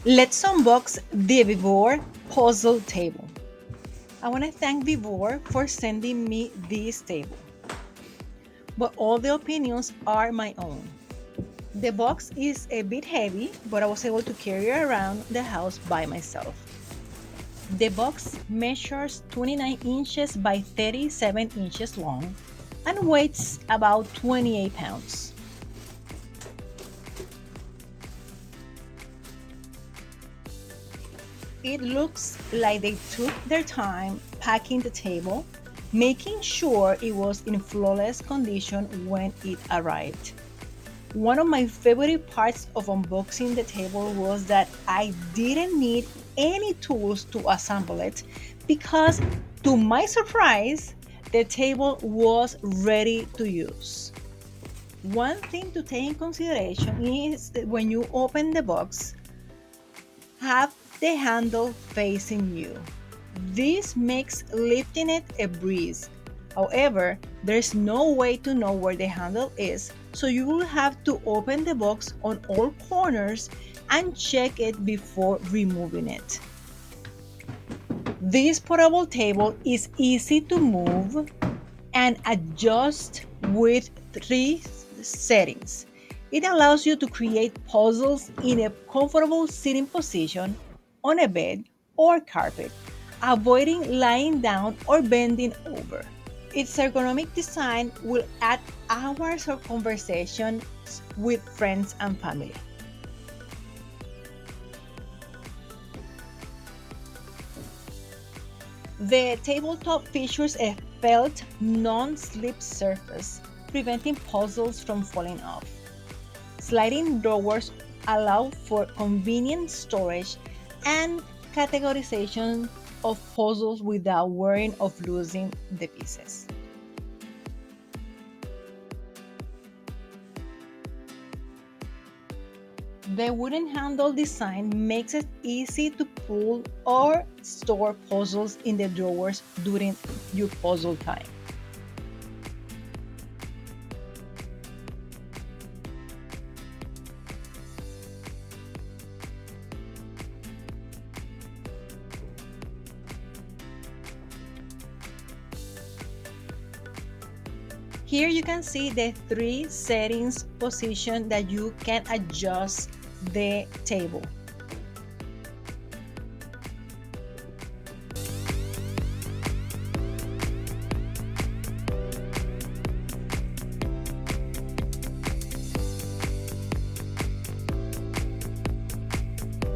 Let's unbox the VEVOR puzzle table. I want to thank VEVOR for sending me this table, but all the opinions are my own. The box is a bit heavy, but I was able to carry it around the house by myself. The box measures 29 inches by 37 inches long and weighs about 28 pounds. It looks like they took their time packing the table, making sure it was in flawless condition when it arrived. One of my favorite parts of unboxing the table was that I didn't need any tools to assemble it because, to my surprise, the table was ready to use. One thing to take in consideration is that when you open the box, have the handle facing you. This makes lifting it a breeze. However, there's no way to know where the handle is, so you will have to open the box on all corners and check it before removing it. This portable table is easy to move and adjust with three settings. It allows you to create puzzles in a comfortable sitting position on a bed or carpet, avoiding lying down or bending over. Its ergonomic design will add hours of conversation with friends and family. The tabletop features a felt non-slip surface, preventing puzzles from falling off. Sliding drawers allow for convenient storage and categorization of puzzles without worrying of losing the pieces. The wooden handle design makes it easy to pull or store puzzles in the drawers during your puzzle time. Here you can see the three settings position that you can adjust the table.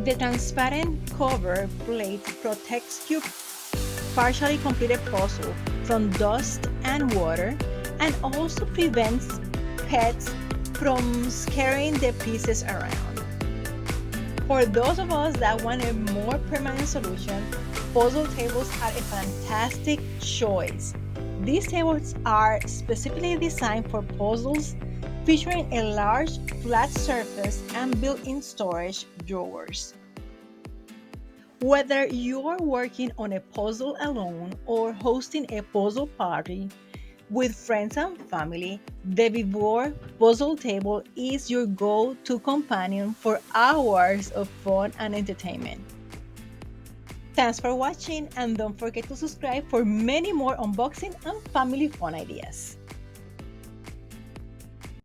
The transparent cover plate protects your partially completed puzzle from dust and water and also prevents pets from scaring the pieces around. For those of us that want a more permanent solution, puzzle tables are a fantastic choice. These tables are specifically designed for puzzles, featuring a large flat surface and built-in storage drawers. Whether you're working on a puzzle alone or hosting a puzzle party with friends and family, the VEVOR puzzle table is your go-to companion for hours of fun and entertainment. Thanks for watching, and don't forget to subscribe for many more unboxing and family fun ideas.